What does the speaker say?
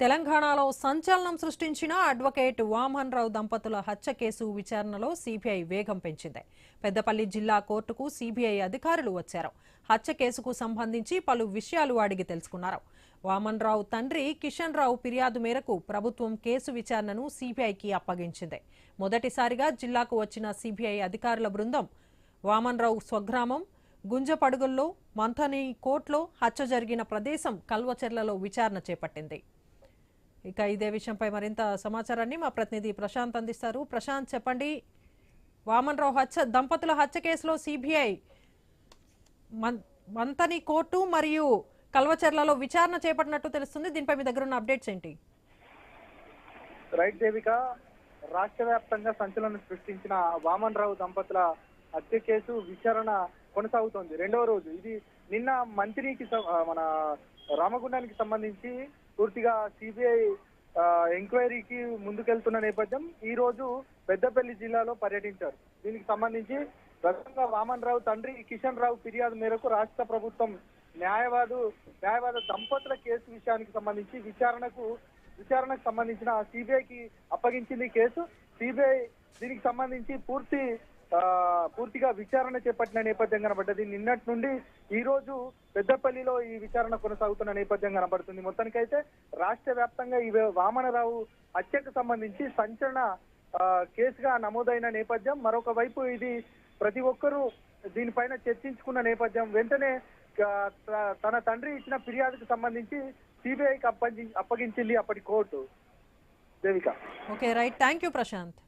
తెలంగాణలో సంచలనం సృష్టించిన అడ్వకేట్ వామన్ రావు దంపతుల హత్య కేసు విచారణలో సిబిఐ వేగం పెంచింది. పెద్దపల్లి జిల్లా కోర్టుకు సిబిఐ అధికారులు వచ్చారు. హత్య కేసుకు సంబంధించి పలు విషయాలు అడిగి తెలుసుకున్నారు. వామన్ రావు తండ్రి కిషన్ రావు ఫిర్యాదు మేరకు ప్రభుత్వం కేసు విచారణను సిబిఐకి అప్పగించింది. మొదటిసారిగా జిల్లాకు వచ్చిన సిబిఐ అధికారుల బృందం వామన్ రావు స్వగ్రామం గుంజపడుగుల్లో మంథని కోర్టులో హత్య జరిగిన ప్రదేశం కల్వచెర్లలో విచారణ చేపట్టింది. ఇక ఇదే విషయంపై మరింత సమాచారాన్ని మా ప్రతినిధి ప్రశాంత్ అందిస్తారు. ప్రశాంత్, చెప్పండి. వామన్ రావు దంపతుల హత్య కేసులో సిబిఐ మంథని కోర్టు మరియు కల్వచెర్లలో విచారణ చేపట్టినట్టు తెలుస్తుంది. దీనిపై మీ దగ్గర ఉన్న అప్డేట్స్ ఏంటి? రైట్ దేవిక, రాష్ట్ర వ్యాప్తంగా సంచలనం సృష్టించిన వామన్ రావు దంపతుల హత్య కేసు విచారణ కొనసాగుతోంది. రెండవ రోజు ఇది. నిన్న మంత్రికి మన రామగుండానికి సంబంధించి పూర్తిగా సిబిఐ ఎంక్వైరీకి ముందుకెళ్తున్న నేపథ్యం ఈ రోజు పెద్దపల్లి జిల్లాలో పర్యటించారు. దీనికి సంబంధించి ప్రధానంగా వామన్ రావు తండ్రి కిషన్ రావు ఫిర్యాదు మేరకు రాష్ట్ర ప్రభుత్వం న్యాయవాద దంపతుల కేసు విషయానికి సంబంధించి విచారణకు సంబంధించిన సిబిఐకి అప్పగించింది కేసు. సిబిఐ దీనికి సంబంధించి పూర్తిగా విచారణ చేపట్టిన నేపథ్యం కనబడ్డది. నిన్నటి నుండి ఈ రోజు పెద్దపల్లిలో ఈ విచారణ కొనసాగుతున్న నేపథ్యం కనబడుతుంది. మొత్తానికైతే రాష్ట్ర వ్యాప్తంగా ఈ వామనరావు హత్యకు సంబంధించి సంచలన కేసుగా నమోదైన నేపథ్యం. మరొక వైపు ఇది ప్రతి ఒక్కరూ దీనిపైన చర్చించుకున్న నేపథ్యం. వెంటనే తన తండ్రి ఇచ్చిన ఫిర్యాదుకు సంబంధించి సిబిఐకి అప్పగించింది అప్పటి court. Devika. Okay, right. Thank you Prashanth.